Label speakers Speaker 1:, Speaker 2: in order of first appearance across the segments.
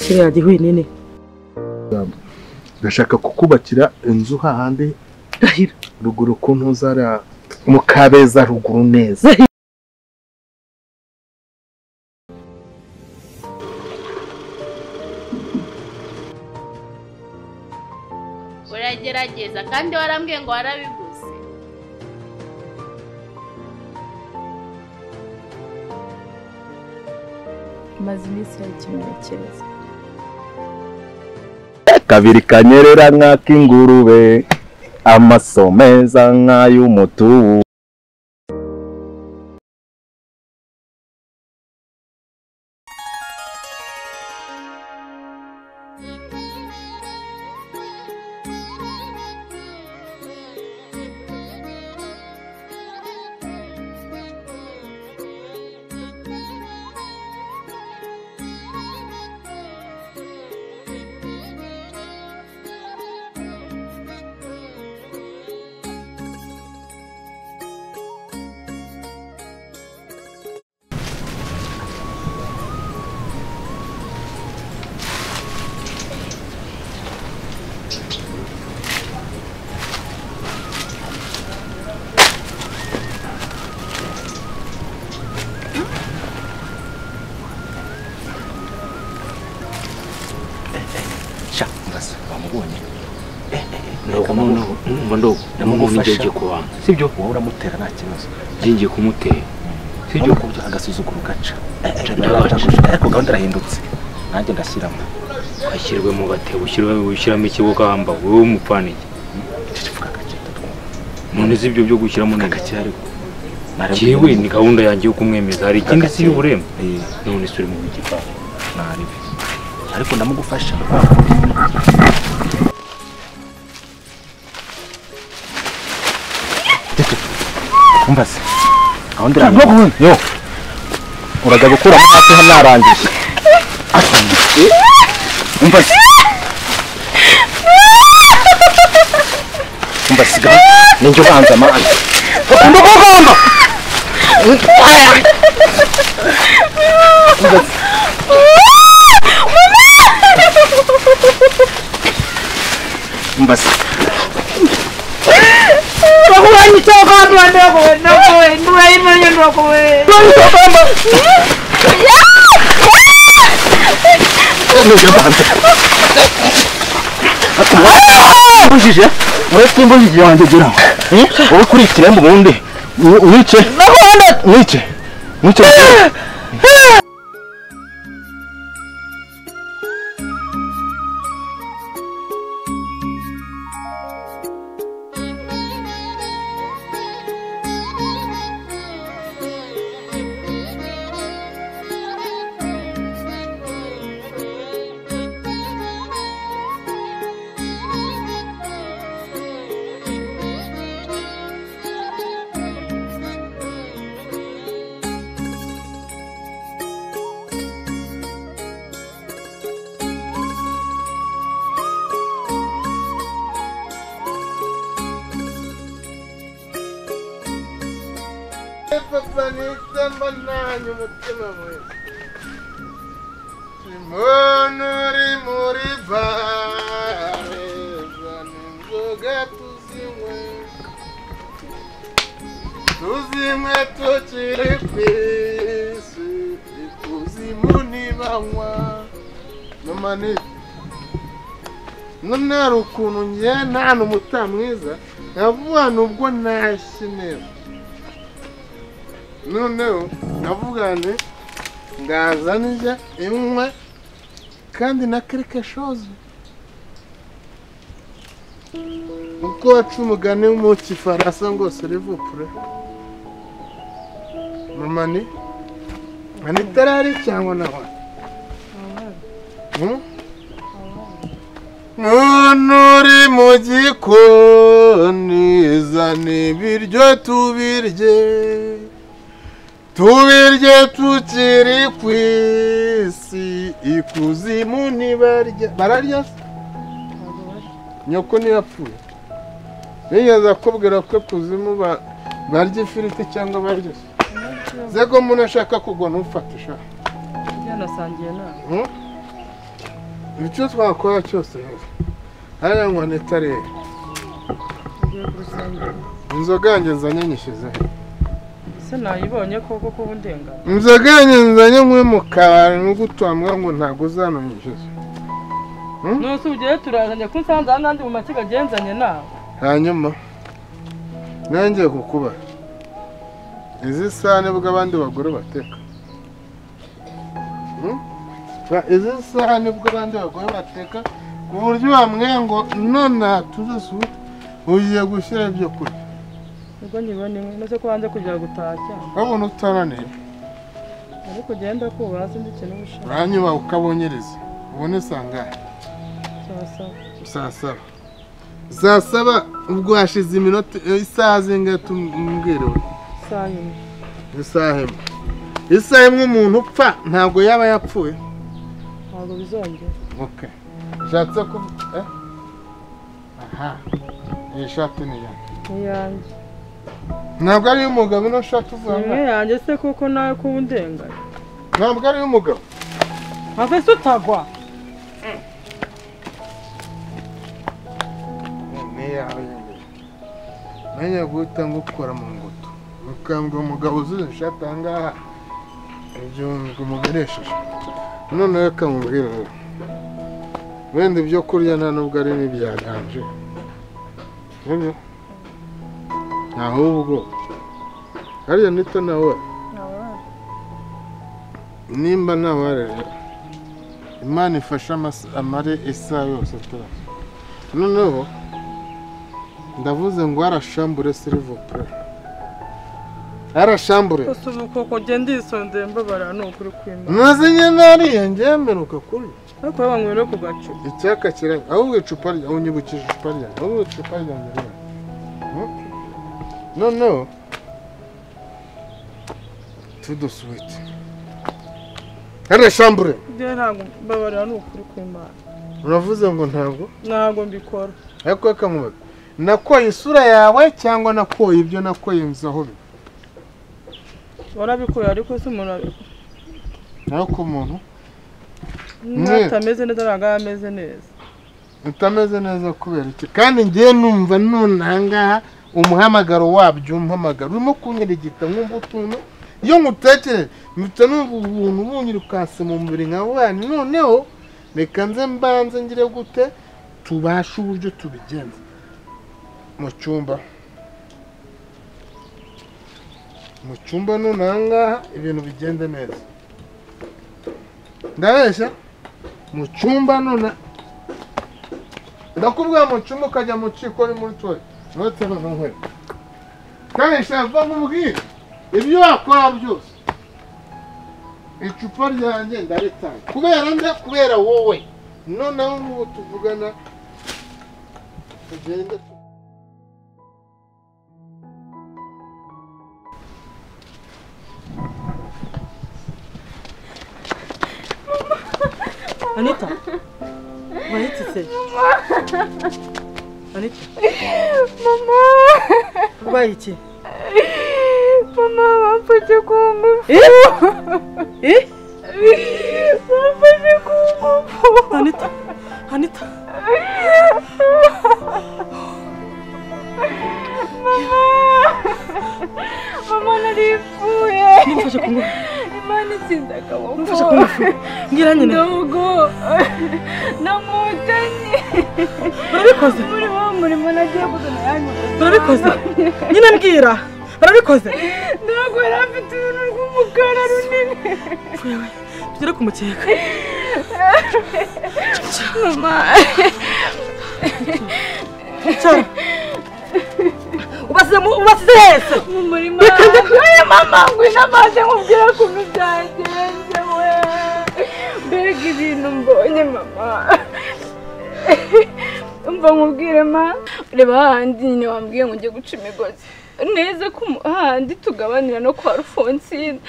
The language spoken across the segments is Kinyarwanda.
Speaker 1: kiriya gihuye nini
Speaker 2: ndashaka kukubakira inzu hahandi
Speaker 1: Ndahira
Speaker 2: ruguru ku ntuzara mu Kabeza ruguru neza.
Speaker 3: Uragerageza kandi warambwiye ngo warabiguze.
Speaker 1: maze iminsi yakimenyekeza
Speaker 4: kabiri kanyerera nk'ak'ingurube amaso meza nk'ay'umutubu.
Speaker 2: Sibyo wowe uramutera nta kibazo.
Speaker 5: Ngiye kumutera.
Speaker 2: Sibyo kubyo agasuzuguro gaca. Ariko gahunda irahindutse. Nanjye ndashyiramo.
Speaker 5: Ashyirwe mu gatebo ushyiramo ikibugamba wowe umupfaniye. None sibyo byo gushyiramo
Speaker 2: n'agake ariko.
Speaker 5: Jewe ni gahunda yanjye yo kumwemeza hari ikindi si y'uburembe. None suri mu gipa.
Speaker 2: Naribi. Ariko ndamugufasha. Umbase. Gahunda irangije. Yo. Urajya gukura hasi hano narangije. Umbase. Umbase ninjye ubanza mani. Ndugomba. Umbase.
Speaker 1: Wakuani toka watu wadogo wewe ndio imanya ndogo wewe
Speaker 4: Bujije uretse imbujije wanjye gira wowe kuri ikirembo bundi wice wice
Speaker 2: None ukuntu ngiye nta n'umutamwiza navuga nubwo nashye neza noneho navuga nti ngaza nijya imwe kandi na quelque chose uko waca umugani mu kifaransa ngo serivupure mamani manitarari cyangwa nawe nuri mu gikoni zana ibiryo tubirye tukiri ku isi ikuzimu ntibarya bararya nyoko ntiyapfuye nigeze akubwira ko kuzimu barya ifiriti cyangwa barya zego umuntu ashaka kugwa ntufate shaka
Speaker 1: yanasangiye nawe
Speaker 2: icyo twakora cyose hariya ngo nitare inzoga yanjye nzanye nyishyize
Speaker 1: se nayibonye koko ko bundenga
Speaker 2: inzoga yanjye nzanye nk'uwe mu kabari n'ugutwambwa ngo ntabwo uzanonyishyuze
Speaker 1: nose ugiye turazanye ko nsanze n'andi mu makiga agenzanye nawe
Speaker 2: hanyuma nanjye kukuba izi sahane bw'abandi bagore bateka izi sahane bw'abandi bagore bateka ku buryo wamweye ngo none tuze ugiye gushyira ibyo kurya
Speaker 1: ubwo nyibone nose ko hanze kujya gutashya
Speaker 2: babona utananiye
Speaker 1: ariko ugenda kubaha sindi ikintu ushaka
Speaker 2: uranyuba ukabonyereza ubone sangahe saa saba ubwo hashize iminota isaha zingahe tumbwirewe isaha imwe umuntu upfa ntabwo yaba yapfuye
Speaker 1: ntabwo bizongera
Speaker 2: okay ushatse ko aha iyi shati ni
Speaker 1: iyanjye
Speaker 2: ntabwo ari umugabo ino shati uvanga
Speaker 1: imwe yanjye se kuko nawe ko undenga
Speaker 2: ntabwo ari umugabo
Speaker 1: ave se utagwa
Speaker 2: nanya guhita ngukora mu ngoto ukambwa umugabo uzuze ishati aha ngaha ibyo umugeresheje none reka mubwire wenda ibyo kurya nta nubwo ari n'ibyaganje ahubwo hariya nito nawe nimba ntawarere imana ifasha amare isaha yose turasa noneho ndavuze ngo arashambure silivopure arashambure
Speaker 1: gusa ubu koko genda isondeye mbabara ni ukuri kwimba
Speaker 2: maze nyine ariya ngemeruka kuri
Speaker 1: ariko banywera ku gacu
Speaker 2: icyaka kiranga ahubwo icupa rya unyibukije icupa rya ahubwo icupa rya mbere noneho tudusuwite arashambure
Speaker 1: ntabwo mbabara ni ukuri kwimba
Speaker 2: uravuze ngo ntabwo
Speaker 1: mbikora
Speaker 2: ariko reka nkubaze nakoye isura yawe cyangwa nakoye ibyo nakoye nzaho biba
Speaker 1: warabikoye ariko se umuntu ariko
Speaker 2: ariko umuntu
Speaker 1: natameze neza ntabwo ameze neza
Speaker 2: utameze neza kubera iki kandi ngiye numva none ahangaha umuhamagaro wabyo umpamagara urimo kunyirigita nkumva utuntu iyo ngutekereje mpita numva ubuntu bunyirukase mu mubiri nka wani noneho reka nze mbanze ngire gute tubashe uburyo tubigenza mu cyumba none ahangaha ibintu bigende neza ndabeshya mu cyumba none ndakubwira mu cyumba ukajya mu ciko uri muri tore note nkweto kandi shava mubwire ibyo wakora byose icupa ryanjye ndaritanga kubera wowe noneho n'ubu tuvugana tugende
Speaker 1: Anita, wahitse Anita,
Speaker 3: Mama,
Speaker 1: wahitse
Speaker 3: Mama, wamfashe ku ngufu. Wamfashe ku ngufu.
Speaker 1: Anita.
Speaker 3: Mama, naripfuye.
Speaker 1: Wamfashe ku ngufu.
Speaker 3: Imana itsinda akaboko.
Speaker 1: Wamfashe ku ngufu. Ngira nyine.
Speaker 3: Ndogo. Namutanye.
Speaker 1: Barabikoze.
Speaker 3: Muri wa murimo nagiye kuzana yanyu.
Speaker 1: Barabikoze. Nyine mbwira. Barabikoze.
Speaker 3: Ndogo yari afite uruntu rw'umukara runini.
Speaker 1: Tugere ku mukeka.
Speaker 3: Mama.
Speaker 1: Cyara. Ubasize hese.
Speaker 3: Mu murima. Mama, ngwino amazi nkubwira ukuntu byagenze we. Mbega ibintu mbonye mama. Umva nkubwire ma. Reba hahandi nyine wambwiye ngo njye guca imigozi. Neza ko hahandi tugabanira no kwa Alphonsine.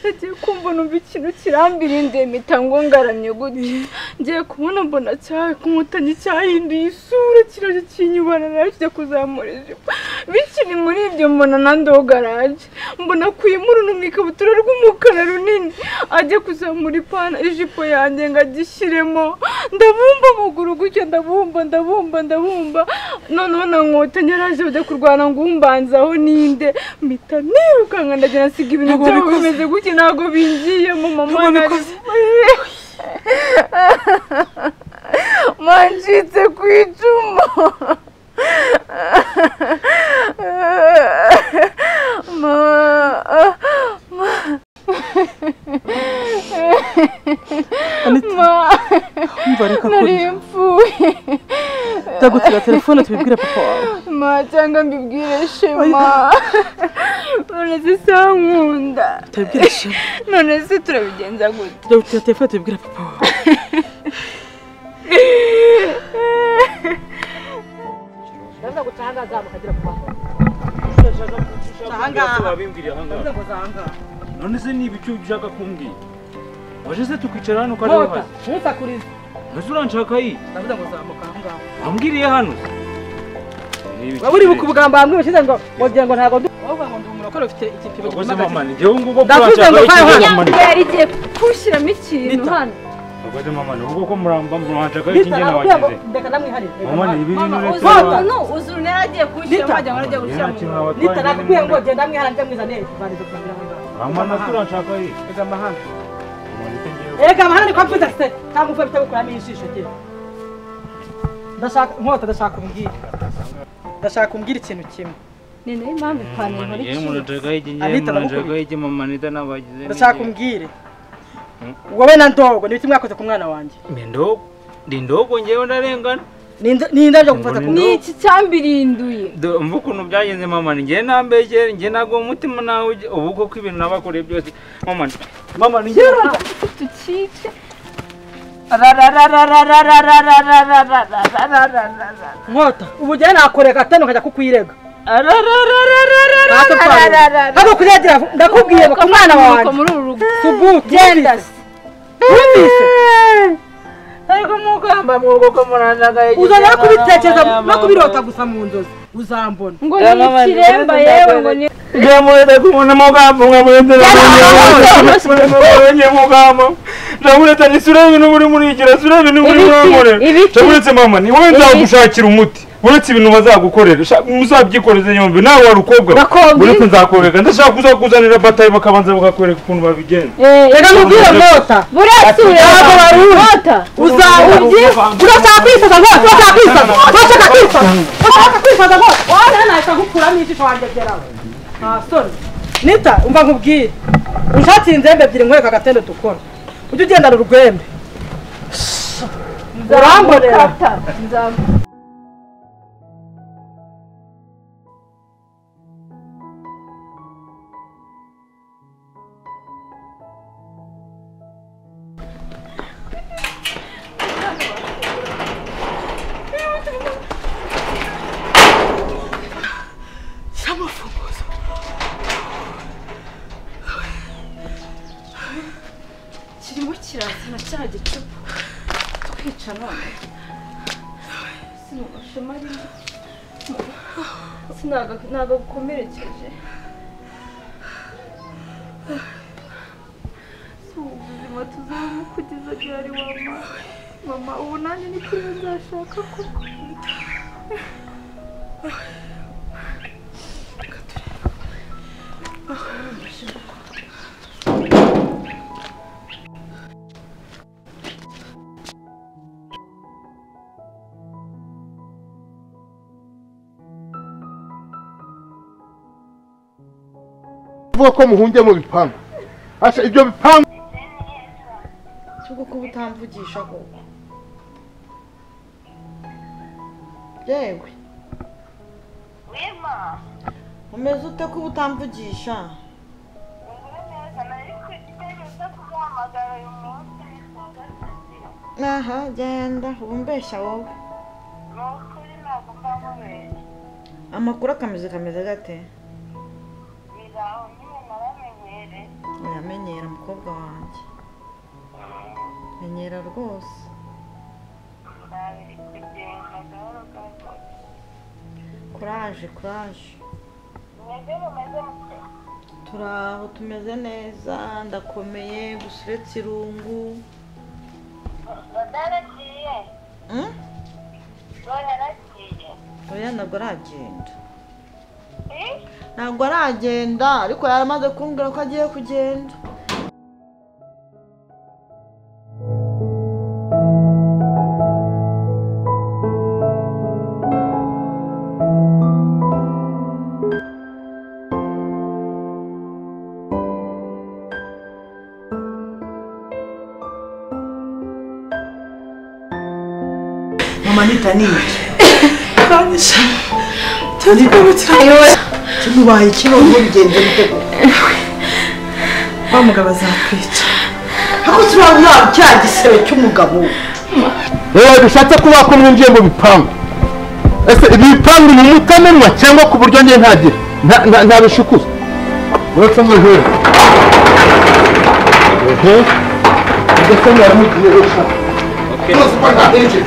Speaker 3: Nagiye kumva numva ikintu kirambirinde mpita ngo ngaramye gutya. Ngiye kubona mbona cyawe kumutanye cyahinduye isura kiraje kinyubana nayo kijya kuzamura ijipo. bikiri muri ibyo mbona na ndogaraje mbona kuyimuruna mu ikabutura rw'umukara runini ajya kuzamura ipana ijipo yanjye ngo agishyiremo ndabumba amaguru gutyo ndabumba noneho na nkota nyaraje bajya kurwana ngo umbanzaho ninde mpita nirukanka ndagenda nsiga ibintu byabo bimeze gutyo ntabwo bingiyemo mama nari manjitse ku icumu nari mpfuye
Speaker 1: ndagutira telefone tubibwire papa wawe
Speaker 3: cyangwa mbibwire Shema none se sankunda
Speaker 1: tubibwire Shema
Speaker 3: none se turabigenza gute
Speaker 1: ndagutira telefone tubibwire papa wawe ndaza gutanga azamukagira papa
Speaker 5: none se niba icyo ushaka kumbwira waje se tukicara hano ko ari wowe
Speaker 1: ntusakurize
Speaker 5: nose uranshaka iyi
Speaker 1: ndavuga ngo zamuka aho ngaho
Speaker 5: wambwiriye hano
Speaker 1: waba uri bukubugamba hamwe ushyize ngo wagira ngo ntabwo wowe ngo ndi umurokore ufite igipimo
Speaker 5: wakoze mama ni njyewe nguko
Speaker 1: ndavuze ngo
Speaker 3: yari igiye kushyiramo ikintu hano
Speaker 5: wakoze mama ni ubwo ko muranshaka iki njye nawagize
Speaker 1: ndeka namwiharire
Speaker 5: mama ni ibi bintu uretse
Speaker 3: uzuru naragiye kushyiramo wagira ngo naragiye gushyiramo
Speaker 1: nitarakubwiye ngo genda mwiharire mwizane kuvaniza kugira ngo
Speaker 5: mama nose uranshaka iyi
Speaker 1: ega amahanga ega amahanga ni kwa mfite se cyangwa uvuye bitagukuramo ijisho rye ndashaka umbwira ndashaka umbwira ikintu kimwe
Speaker 3: ni nayo impamvu ipantaro nkora
Speaker 5: yewe muranshaka iki njye muranshaka iki mama nita nabagize
Speaker 1: ndashaka umbwire wowe na ndogo ni ibiti mwakoze ku mwana wanjye
Speaker 5: ndi ndogo njyewe ndarengana
Speaker 1: ni indabyo gufata ku
Speaker 3: ni iki cyambirinduye
Speaker 5: mva ukuntu byagenze mama njye nambegere njye ntabwo umutima nawe ubu koko ibintu nabakoreye byose mama ni njye
Speaker 3: tukice
Speaker 1: nkota ubu njyewe nakoreka atanu nkajya kukwirega ntabwo kuzagira ndakubwiye ngo ku mwana wanjye
Speaker 3: muri uru rugo
Speaker 1: subutu
Speaker 3: genda
Speaker 1: wumvise
Speaker 2: ariko mugamba mwugo ko muranagaye
Speaker 1: uzajya kubitekereza no kubirota gusa mu nzozi uzambona
Speaker 3: ngo ni ikiremba yewe ngo ni
Speaker 5: ndamurete kumuna mugamba mwamurete mugamba ndamurete nisure ibintu buri murigira sure ibintu buri muri ndamurete mama ni wowe nzagushakira umuti uretse ibintu bazagukorera muzabyikoreze yombi nawe warukobwa uretse nzakoreka ndashaka kuzakuzanira batayi bakabanza bakakwereka ukuntu babigenza
Speaker 1: reka mubwire mota
Speaker 3: burasure
Speaker 1: ntabwo barumota uzawubye urashaka kwisaza rwose urashaka kwisaza rwose wana nahita ngukuramo ijisho wanjye geraho soni nita umva nkubwire unshakiye inzembe ebyiri nkwereka agatende dukora ujye ugendana urwembe urambonera
Speaker 3: kirimo kirazana cya gicupa twica none sinubashema sinaga gukomerekeje si ubuzima tuzabamo kugeza ryari mama ubu nanjye ni kuri nzashaka koko
Speaker 2: vuga ko muhungiye mu bipangu asha ibyo bipangu
Speaker 6: cyuko kuba utamvugisha koko yewe
Speaker 7: wema
Speaker 6: umeze ute kuba utamvugisha
Speaker 7: ungure neza nari kwitegereza kuguhamagara uyu munsi bisanzwe
Speaker 6: aha genda umbeshya wowe
Speaker 7: ni ukuri ntabwo mba nkubeshya
Speaker 6: amakuru kameze gate
Speaker 7: biraho nyine naramenyereye
Speaker 6: uyamenyera mukobwa wanjye menyera rwose
Speaker 7: ntabiri kugenda gahoro gahoro
Speaker 6: ko kuraje
Speaker 7: mwebwe mumeze mute
Speaker 6: turaho tumeze neza ndakomeye gusa uretse irungu
Speaker 7: badaragiye yaragiye
Speaker 6: oya ntabwo aragenda ariko yaramaze kumbwira ko agiye kugenda Manita ni
Speaker 1: Kanisha tandikabutira
Speaker 6: tubaye kino ngende bitego
Speaker 1: bamugaba zakwica
Speaker 6: ako turabona cyagisebe cy'umugabo
Speaker 2: bishatse kuba ko mwinjiye mu bipangu ese ibipangu ni mutamenwa cyangwa ku buryo ngiye ntagira nta bishukuza uretse nk'ihera ndetse mwaramugiye ushaka rwose ko nta hinjira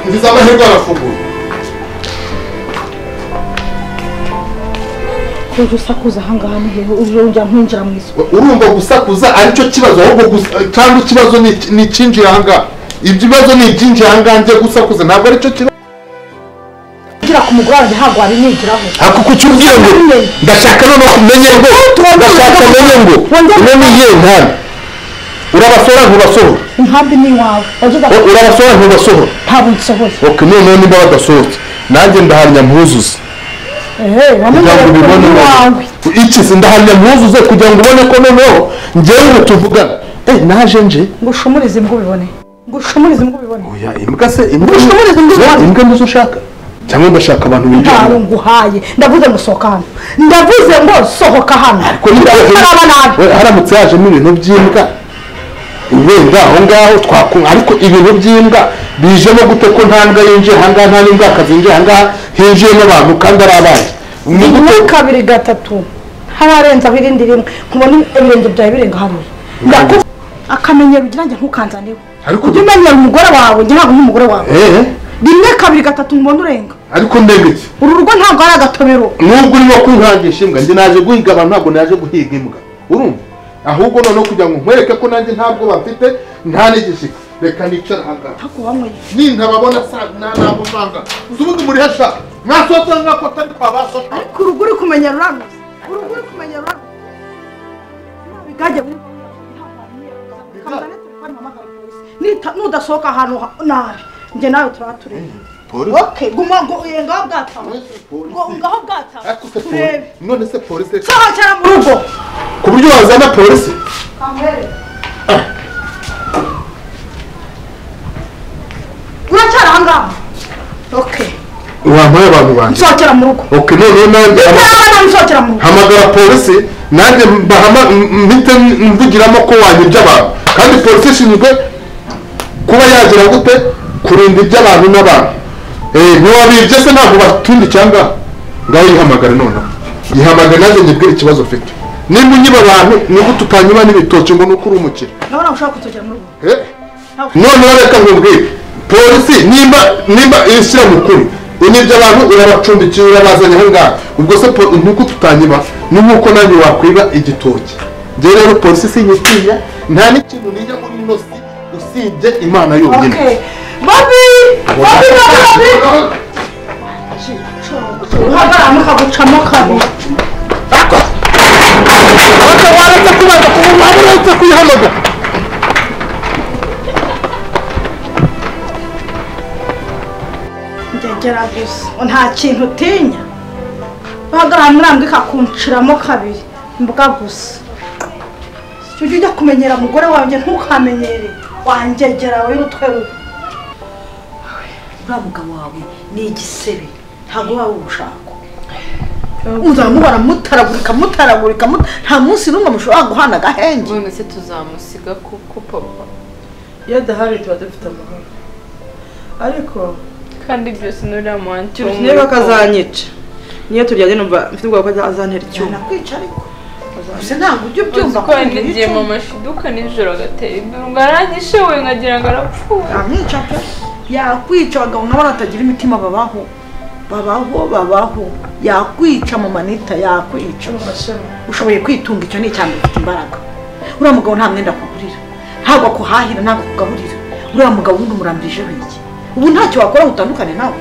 Speaker 2: nziza amahirwe arafunguye
Speaker 1: uje usakuza ahangaha ni hehe uje ujya nkwinjira mu isoko
Speaker 2: urumva gusakuza aricyo kibazo ahubwo cyangwa ikibazo ni icyinjira ahangaha ibyo bibazo ni ibyinjira ahangaha njye gusakuza ntabwo aricyo kibazo
Speaker 1: ngira ku mugore wanjye ntabwo wari nigiraho
Speaker 2: ako kucyubwira ngo ndashaka no kumenye ngo ino ni iyihe ntara urabasora ntubasohora
Speaker 1: inkambi ni iwawe
Speaker 2: urabasora ntubasohora
Speaker 1: ntabwo nsohoye
Speaker 2: ok noneho nimba badasohotse nanjye ndahamya mpuzuze kugira ngo ubibone ikizi ndahamya mpuzuze kugira ngo ubone ko noneho njyewe ubu tuvugana naje nje
Speaker 1: ngo ushumurize imbwa ubibone
Speaker 2: oya imbwa se imbwa nizo ushaka cyangwa ndashaka abantu binjira
Speaker 1: ntabwo nguhaye ndavuze ngo sohoka hano ndavuze ngo sohoka hano
Speaker 2: ariko haramutse hajemo ibintu by'imbwa wenda aho ngaho twakunga ariko ibintu by'imbwa bijemo gute ko nta mbwa yinjiye ahangaha nta n'imbwa akazinjiye ahangaha hinjiyemo abantu kandi ari abandi
Speaker 1: rimwe kabiri gatatu hararenzaho irindi rimwe nkubona ibirenge byawe birenga hariya ndakuvuga akamenyero ugira ngo ntukanzaneho ujye umenyera umugore wawe njye ntabwo nk'umugore wawe rimwe kabiri gatatu nkubona urenga
Speaker 2: ariko ndengetse
Speaker 1: uru rugo ntabwo ari agatobero
Speaker 2: nubwo urimo kunkangisha imbwa njye naje guhiga abantu ntabwo naje guhiga imbwa urumva ahubwo noneho kugira ngo nkwereke ko nanjye ntabwo bafite nta n'igishika reka nicara ahangaha nintababona ntabwo mpanga ubundi muri hasha mwasohotse nk'ako atari twabasohoka
Speaker 1: ariko urugo uri kumenyera uranuze bigajya nudasohoka ahantu nabi njye nawe turaba tureba okay guma ngo ngaho bwatawe ngaho bwatawe turebe
Speaker 2: none se polisi
Speaker 1: sohokera mu rugo
Speaker 2: ku buryo wazana polisi
Speaker 1: uracyari ahangaha okay
Speaker 2: wampaye abantu banjye
Speaker 1: sohokera mu rugo
Speaker 2: okay noneho nanjye hamagara polisi nanjye mpite mvugiramo ko wanyibye abantu kandi polisi ishinzwe kuba yagira gute kurinda iby'abantu n'abantu ntiwabibye se ntabwo batundi cyangwa ngaho yihamagare noneho yihamagare nanjye njye ikibazo ufite nimba unyiba abantu nibwo tutanyuma n'ibitoki ngo nuko uri umukire
Speaker 1: nawe ushaka kutugera mu rugo
Speaker 2: noneho reka nkubwire polisi nimba ishyira mu kuri unibye abantu urabacumbikira urabazanye aho ngaho ubwo se nuko tutanyiba ni nk'uko nanjye wakwiba igitoki njye rero polisi sinyitinya nta n'ikintu nijya muri ino si usibye imana yonyine
Speaker 1: Babi uhagarara mukagucamo kabiri
Speaker 2: waretse kubaza ku muntu uretse kuyihamagara
Speaker 1: ngegera gusa nta kintu utinya uhagarara murambwe ikakunciramo kabiri mbuga gusa ujye ujya kumenyera umugore wanjye ntukamenyere wangegera we urutwe rubi
Speaker 6: uriya mugabo wawe ni igisebe ntabwo waba ubushaka uzamubara mutaragurika nta munsi n'umwe mushobora guhana agahenge
Speaker 3: none se tuzamusiga kuko papa
Speaker 1: iyo adahari tuba dufite amahoro ariko
Speaker 3: kandi byose n'uriya muhanzi
Speaker 6: niba akazanyica niyo turyanye numva mfite ubwoba ko azantera icyuma
Speaker 1: nakwica ariko
Speaker 6: gusa ntabwo ujya ubyumva
Speaker 3: ko nigiye mu mashiduka nijoro agatera induru ngo aranyishe we nkagira ngo arapfuye
Speaker 6: amwica pe yakwica abagabo nk'abo batagira imitima babaho babaho yakwica mu manita yakwica ushoboye kwitunga icyo ni icyambere ufite imbaraga uriya mugabo nta mwenda akugurira ntabwo akuhahira ntabwo akugaburira uriya mugabo wundi umurambirijeho iki ubu ntacyo wakora ngo utandukane nawe